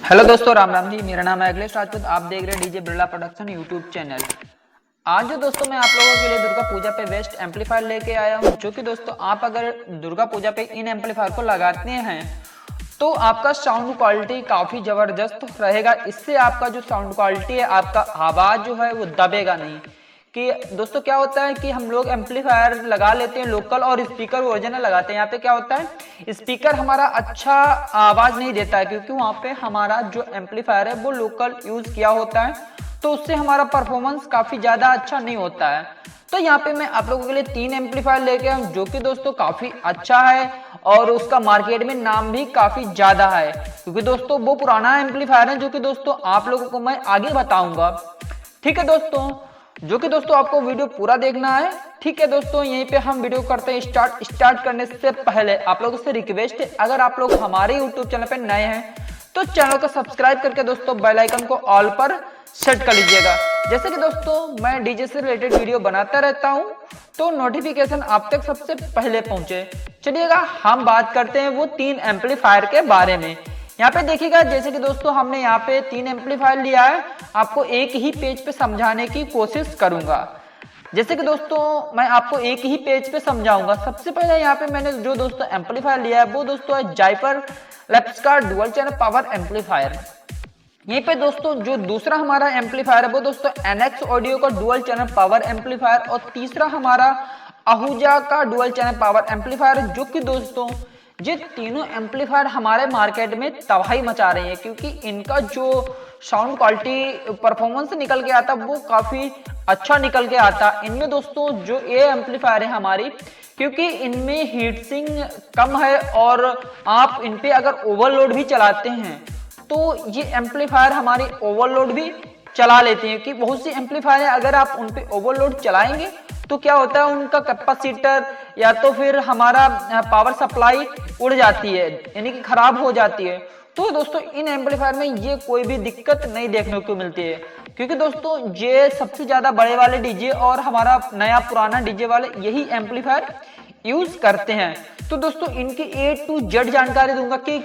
Hello दोस्तों, राम राम जी। मेरा नाम है अखिलेश राजपूत। आप देख रहे हैं DJ Birla production YouTube channel. आज जो दोस्तों मैं आप लोगों के लिए दुर्गा पूजा पे बेस्ट एम्पलीफायर लेके आया हूं, जो कि दोस्तों आप अगर दुर्गा पूजा पे इन एम्पलीफायर को लगाते हैं तो आपका साउंड क्वालिटी काफी जबरदस्त रहेगा। इससे आपका जो साउंड क्वालिटी है, आपका आवाज जो है वो दबेगा नहीं। कि दोस्तों क्या होता है कि हम लोग एम्पलीफायर लगा लेते हैं लोकल और स्पीकर ओरिजिनल लगाते हैं। यहाँ पे क्या होता है, स्पीकर हमारा अच्छा आवाज नहीं देता है, क्योंकि वहाँ पे हमारा जो एम्पलीफायर है वो लोकल यूज किया होता है, तो उससे हमारा परफॉर्मेंस काफी ज्यादा अच्छा नहीं होता है। तो यहाँ पे मैं आप लोगों के लिए 3 एम्पलीफायर लेके आया हूँ, जो कि दोस्तों काफी अच्छा है और उसका मार्केट में नाम भी काफी ज्यादा है, क्योंकि दोस्तों वो पुराना एम्पलीफायर है जो कि दोस्तों आप लोगों को मैं आगे बताऊंगा। ठीक है दोस्तों, जो कि दोस्तों आपको वीडियो पूरा देखना है। ठीक है दोस्तों, यहीं पे हम वीडियो करते हैं। स्टार्ट करने से पहले आप लोगों से रिक्वेस्ट है, अगर आप लोग हमारे यूट्यूब चैनल पे नए हैं तो चैनल को सब्सक्राइब करके दोस्तों बेल आइकन को ऑल पर सेट कर लीजिएगा। जैसे कि दोस्तों मैं डीजे से रिलेटेड वीडियो बनाता रहता हूं, तो नोटिफिकेशन आप तक सबसे पहले पहुंचे। चलिएगा हम बात करते हैं वो 3 एम्पलीफायर के बारे में। यहाँ पे देखिएगा, जैसे कि दोस्तों हमने यहाँ पे 3 एम्पलीफायर लिया है, आपको एक ही पेज पे समझाने की कोशिश करूंगा। जैसे कि दोस्तों मैं आपको एक ही पेज पे समझाऊंगा। सबसे पहले यहाँ पे मैंने जो दोस्तों एम्पलीफायर लिया है वो दोस्तों है जाइपर लैब्स का डुअल चैनल पावर एम्पलीफायर। यहीं पे दोस्तों जो दूसरा हमारा एम्पलीफायर है वो दोस्तों एनएक्स ऑडियो का डुअल चैनल पावर एम्पलीफायर, और तीसरा हमारा आहूजा का डुअल चैनल पावर एम्पलीफायर, जो कि दोस्तों ये तीनों एम्पलीफायर हमारे मार्केट में तबाही मचा रहे हैं, क्योंकि इनका जो साउंड क्वालिटी परफॉर्मेंस निकल के आता वो काफी अच्छा निकल के आता। इनमें दोस्तों जो ये एम्पलीफायर है हमारी, क्योंकि इनमें हीट सिंक कम है और आप इन पे अगर ओवरलोड भी चलाते हैं तो ये एम्पलीफायर हमारी ओवरलोड भी चला लेते हैं। कि बहुत सी एम्पलीफायर है अगर आप उन पे ओवरलोड चलाएंगे तो क्या होता है, उनका कैपेसिटर या तो फिर हमारा पावर सप्लाई उड़ जाती है, यानी कि खराब हो जाती है। तो दोस्तों इन एम्पलीफायर में ये कोई भी दिक्कत नहीं देखने को मिलती है, क्योंकि दोस्तों ये सबसे ज्यादा बड़े वाले डीजे और हमारा नया पुराना डीजे वाले यही एम्पलीफायर यूज करते हैं। तो दोस्तों इनकी A to Z जानकारी दूंगा कि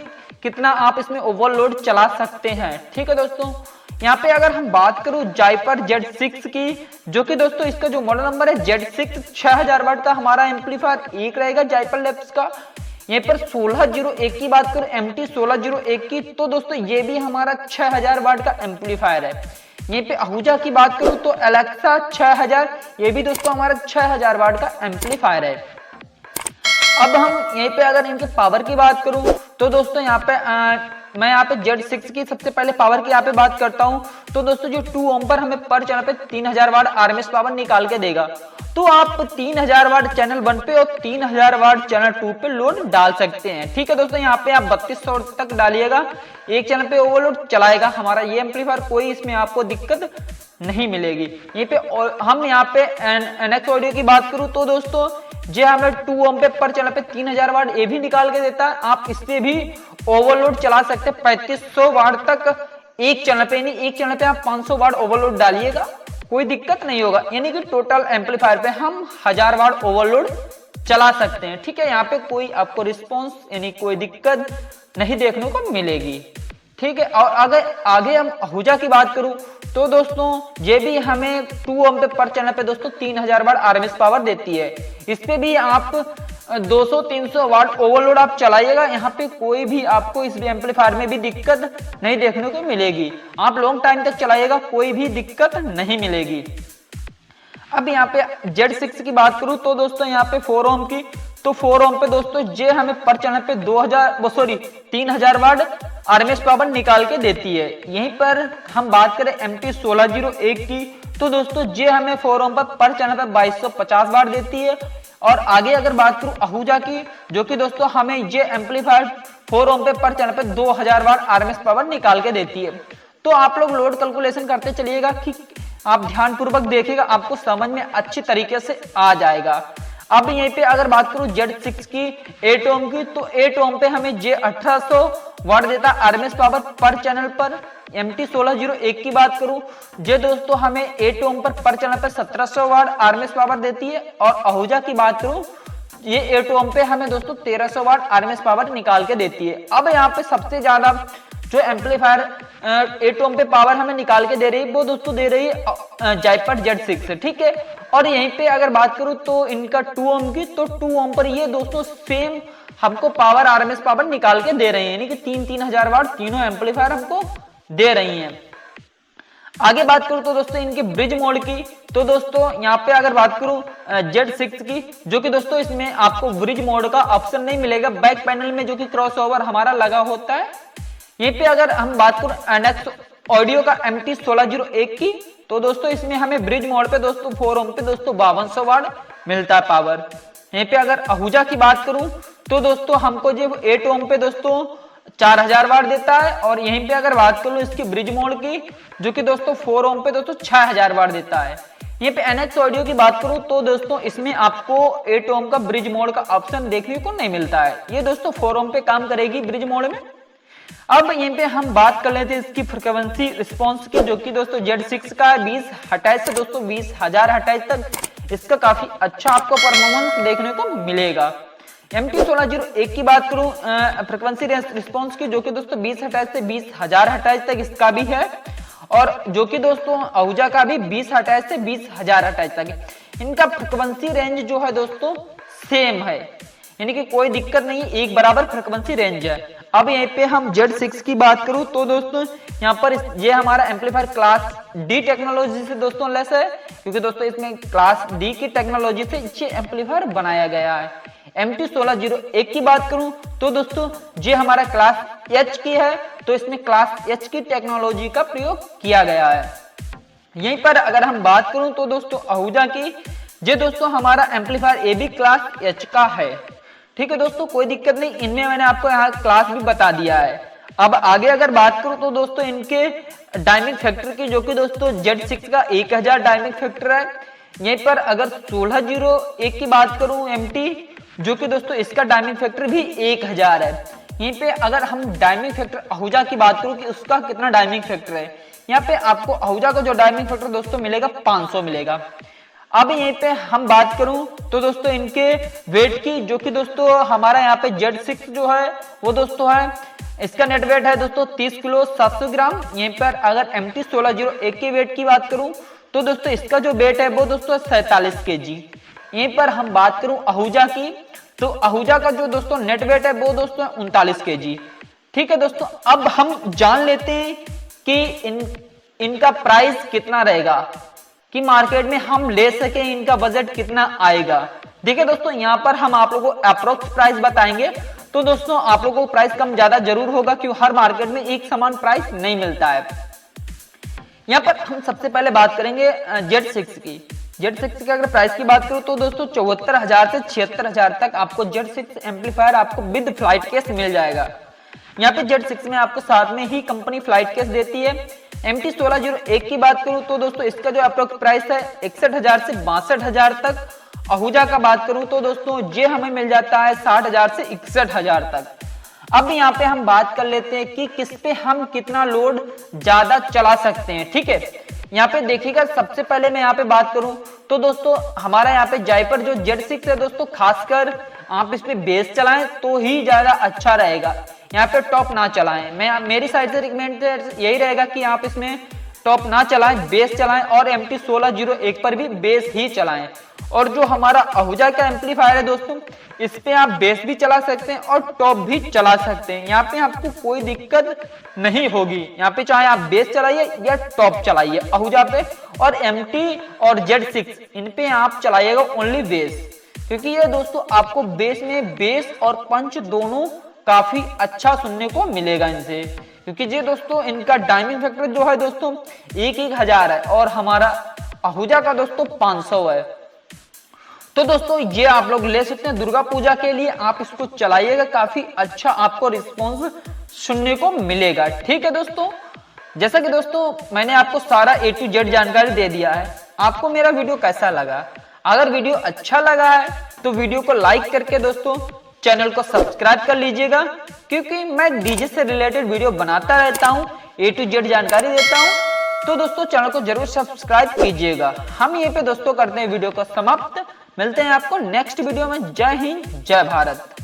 कितना आप इसमें ओवरलोड चला सकते हैं। ठीक है दोस्तों, यहाँ पे अगर हम बात करूं जाइपर Z6 की, जो कि दोस्तों इसका जो मॉडल नंबर है Z6 6000 वाट का हमारा एम्पलीफायर एक रहेगा जाइपर लैब्स का। यहीं पर 1601 की बात करूं MT 1601 की, तो दोस्तों ये भी हमारा 6000 वाट का एम्पलीफायर है। यहीं पे आहूजा की बात करूं तो एलेक्सा 6000, ये भी दोस्तों हमारा 6000 वाट का एम्पलीफायर है। अब हम यहीं पे अगर इनके पावर की बात करूं तो दोस्तों यहाँ पे मैं यहाँ पे Z6 की सबसे पहले पावर की यहाँ पे बात करता हूं। तो दोस्तों जो 2 ओम पर हमें पर चैनल पे 3000 वाट आरएमएस पावर निकाल के देगा, तो आप 3000 वाट चैनल 1 पे और 3000 वाट चैनल 2 पे लोड डाल सकते हैं। ठीक है दोस्तों, यहाँ पे आप 3200 तक डालिएगा, एक चैनल पे ओवरलोड चलाएगा हमारा ये एम्पलीफायर, कोई इसमें आपको दिक्कत नहीं मिलेगी। यहीं पे और हम यहाँ पे एनएक्स ऑडियो की बात करूं तो दोस्तों जो हमें 2 ओम पे पर चैनल पे 3000 वाट ये भी निकाल के देता है। आप इससे भी ओवरलोड चला सकते हैं 3500 वाट तक एक चैनल पे, यानी एक चैनल पे आप 500 वाट ओवरलोड डालिएगा, कोई दिक्कत नहीं होगा। यानी कि टोटल एम्पलीफायर पे हम 1000 वाट ओवरलोड चला सकते हैं। ठीक है, यहाँ पे कोई आपको रिस्पॉन्स यानी कोई दिक्कत नहीं देखने को मिलेगी। ठीक है, और अगर आगे हम आहूजा की बात करूं तो दोस्तों ये भी हमें 2 ओम पे पर चैनल पे दोस्तों 3000 वाट आरएमएस पावर देती है। इस पे भी आप 200-300 वाट ओवरलोड आप चलाइएगा, यहाँ पे कोई भी आपको इस एम्पलीफायर में भी दिक्कत नहीं देखने को मिलेगी। आप लॉन्ग टाइम तक चलाइएगा, कोई भी दिक्कत नहीं मिलेगी। अब यहाँ पे Z6 की बात करूं तो दोस्तों यहाँ पे 4 ओम की, तो 4 ओम पे दोस्तों ये हमें पर चैनल पे 3000 वाट आरएमएस पावर निकाल के देती है। यहीं पर हम बात करें MT 1601 की, तो दोस्तों ये हमें 4 ओम पर चैनल पे 2250 वाट देती है। और आगे अगर बात करूं आहूजा की, जो कि दोस्तों हमें ये एम्पलीफायर 4 ओम पे पर चैनल पे 2000 वाट आरएमएस पावर निकाल के देती है। तो आप लोग लोड कैलकुलेशन करते चलिएगा, कि आप ध्यान पूर्वक देखिएगा, आपको समझ में अच्छी तरीके से आ जाएगा। अब यहीं पे अगर बात करूं Z6 की 8 ओम की, तो 8 ओम पे हमें जे 1800 वाट देता आरएमएस पावर पर चैनल पर। MT 1601 की बात करूं, जे दोस्तों हमें 8 ओम पर चैनल पर 1700 वाट आरएमएस पावर देती है। और आहूजा की बात करूं, ये 8 ओम पे हमें दोस्तों 1300 वाट आरएमएस पावर निकाल के देती है। अब यहाँ पे सबसे ज्यादा जो एम्पलीफायर 8 ओम पे पावर हमें निकाल के दे रही है वो दोस्तों दे रही है जायपर Z6, ठीक है। और यहीं पे अगर बात करूं तो इनका 2 ओम की, तो 2 ओम पर ये दोस्तों सेम हमको पावर आरएमएस पावर निकाल के दे रहे हैं, यानी कि 3,000 वाट तीनों एम्पलीफायर हमको दे रही हैं। आगे बात करूं तो दोस्तों इनके ब्रिज मोड की, तो दोस्तों यहाँ पे अगर बात करूं Z6 की, जो कि दोस्तों इसमें आपको ब्रिज मोड का ऑप्शन नहीं मिलेगा बैक पैनल में, जो कि क्रॉसओवर हमारा लगा होता है। यहीं पे अगर हम बात करूं एनएक्स ऑडियो का MT1601 की, तो दोस्तों इसमें हमें ब्रिज मोड पे दोस्तों 4 ओम पे दोस्तों 5200 वाट मिलता है पावर। यहीं पे अगर आहूजा की बात करूं तो दोस्तों हमको जो 8 ओम पे दोस्तों 4000 वाट देता है, और यहीं पे अगर बात करूं इसकी ब्रिज मोड की, जो कि दोस्तों 4 ओम पे दोस्तों 6000 वाट देता है। यहीं पे एनएक्स ऑडियो की बात करूं तो दोस्तों इसमें आपको 8 ओम का ब्रिज मोड का ऑप्शन देखने को नहीं मिलता है, ये दोस्तों 4 ओम पे काम करेगी ब्रिज मोड में। अब यहीं पे हम बात कर लेते हैं इसकी फ्रीक्वेंसी रिस्पॉन्स की, जो कि दोस्तों Z6 का 20 हर्ट्ज से दोस्तों 20,000 हर्ट्ज तक इसका काफी अच्छा आपको परफॉर्मेंस देखने को मिलेगा। MT1601 की बात करूं फ्रीक्वेंसी रिस्पॉन्स की, जो कि दोस्तों 20 हर्ट्ज से 20,000 हर्ट्ज तक इसका भी है, और जो कि दोस्तों आहूजा का भी 20 हर्ट्ज से 20,000 हर्ट्ज तक है। इनका फ्रीक्वेंसी रेंज जो है दोस्तों सेम है, यानी कि कोई दिक्कत नहीं, एक बराबर फ्रीक्वेंसी रेंज है। अब यहीं पे हम Z6 की बात करूं तो दोस्तों यहाँ पर ये हमारा एम्पलीफायर क्लास D टेक्नोलॉजी से दोस्तों लेस है, क्योंकि दोस्तों इसमें क्लास D की टेक्नोलॉजी से ये एम्पलीफायर बनाया गया है। MT1601 की बात करूं तो दोस्तों ये हमारा क्लास H की है, तो इसमें क्लास H की टेक्नोलॉजी का प्रयोग किया गया है। यहीं पर अगर हम बात करूं तो दोस्तों आहूजा की, ये दोस्तों हमारा एम्पलीफायर AB क्लास H का है, ठीक है दोस्तों, कोई दिक्कत नहीं, इनमें मैंने आपको यहाँ क्लास भी बता दिया है। अब आगे अगर बात करूं तो दोस्तों इनके डायमिंग फैक्टर की, जो कि दोस्तों Z6 का 1000 डायमिंग फैक्टर है। यहीं पर अगर 1601 की बात करूं MT, जो कि दोस्तों इसका डायमिंग फैक्टर भी 1000 है। यहीं पे अगर हम डायमिंग फैक्टर आहूजा की बात करूं कि उसका कितना डायमिंग फैक्टर है, यहाँ पे आपको आहूजा का जो डायमिंग फैक्टर दोस्तों मिलेगा 500 मिलेगा। अब यहीं पे हम बात करूं तो दोस्तों इनके वेट की, जो कि दोस्तों हमारा यहाँ पे Z6 जो है वो दोस्तों है, इसका नेट वेट है दोस्तों 30 किलो 700 ग्राम। यहीं पर अगर MT1601 के वेट की बात करूं तो दोस्तों इसका जो वेट है वो दोस्तों 47 kg। यहीं पर हम बात करूं आहूजा की, तो आहूजा का जो दोस्तों नेट वेट है वो दोस्तों 39 kg, ठीक है दोस्तों। अब हम जान लेते हैं कि इनका प्राइस कितना रहेगा, कि मार्केट में हम ले सके, इनका बजट कितना आएगा। देखिए दोस्तों यहाँ पर हम आप लोगों को अप्रोक्स प्राइस बताएंगे, तो दोस्तों आप लोगों को प्राइस कम ज्यादा जरूर होगा, क्योंकि हर मार्केट में एक समान प्राइस नहीं मिलता है। यहाँ पर हम सबसे पहले बात करेंगे Z6 की। Z6 की अगर प्राइस की बात करूं तो दोस्तों 74,000 से 76,000 तक आपको Z6 एम्पलीफायर आपको विद फ्लाइट केस मिल जाएगा। यहाँ पे Z6 में आपको साथ में ही कंपनी फ्लाइट केस देती है। MT1601 की बात करूं तो दोस्तों इसका जो अप्रोक्स प्राइस है 61,000 से 62,000 तक। आहूजा का बात करूं तो दोस्तों ये हमें मिल जाता है 60,000 से 61,000 तक। अब यहाँ पे हम बात कर लेते हैं कि किस पे हम कितना लोड ज्यादा चला सकते हैं, ठीक है। यहाँ पे देखिएगा, सबसे पहले मैं यहाँ पे बात करूं तो दोस्तों हमारा यहाँ पे जायपर जो Z6 है दोस्तों, खासकर आप इस पे बेस चलाएं तो ही ज्यादा अच्छा रहेगा, यहाँ पे टॉप ना चलाएं। मेरी साइड से रिकमेंड यही रहेगा कि आप इसमें टॉप ना चलाएं, बेस चलाएं, और MT1601 पर भी बेस ही चलाएं। और जो हमारा आहूजा का एम्पलीफायर है दोस्तों, इस पे आप बेस भी चला सकते हैं और टॉप भी चला सकते हैं, यहाँ पे आपको कोई दिक्कत नहीं होगी। यहाँ पे चाहे आप बेस चलाइए या टॉप चलाइए आहूजा पे, और MT और Z6 इन पे आप चलाइएगा ओनली बेस, क्योंकि ये दोस्तों आपको बेस में बेस और पंच दोनों काफी अच्छा सुनने को मिलेगा इनसे, क्योंकि ये दोस्तों इनका डायमिंग फैक्टर जो है दोस्तों 1,000 है, और हमारा आहूजा का दोस्तों 500 है। तो दोस्तों ये आप लोग ले सकते हैं दुर्गा पूजा के लिए, आप इसको चलाइएगा, काफी अच्छा आपको रिस्पॉन्स सुनने को मिलेगा, ठीक है दोस्तों। जैसा कि दोस्तों मैंने आपको सारा A to Z जानकारी दे दिया है, आपको मेरा वीडियो कैसा लगा? अगर वीडियो अच्छा लगा है तो वीडियो को लाइक करके दोस्तों चैनल को सब्सक्राइब कर लीजिएगा, क्योंकि मैं डीजे से रिलेटेड वीडियो बनाता रहता हूँ, A to Z जानकारी देता हूँ, तो दोस्तों चैनल को जरूर सब्सक्राइब कीजिएगा। हम ये पे दोस्तों करते हैं वीडियो को समाप्त, मिलते हैं आपको नेक्स्ट वीडियो में। जय हिंद, जय भारत।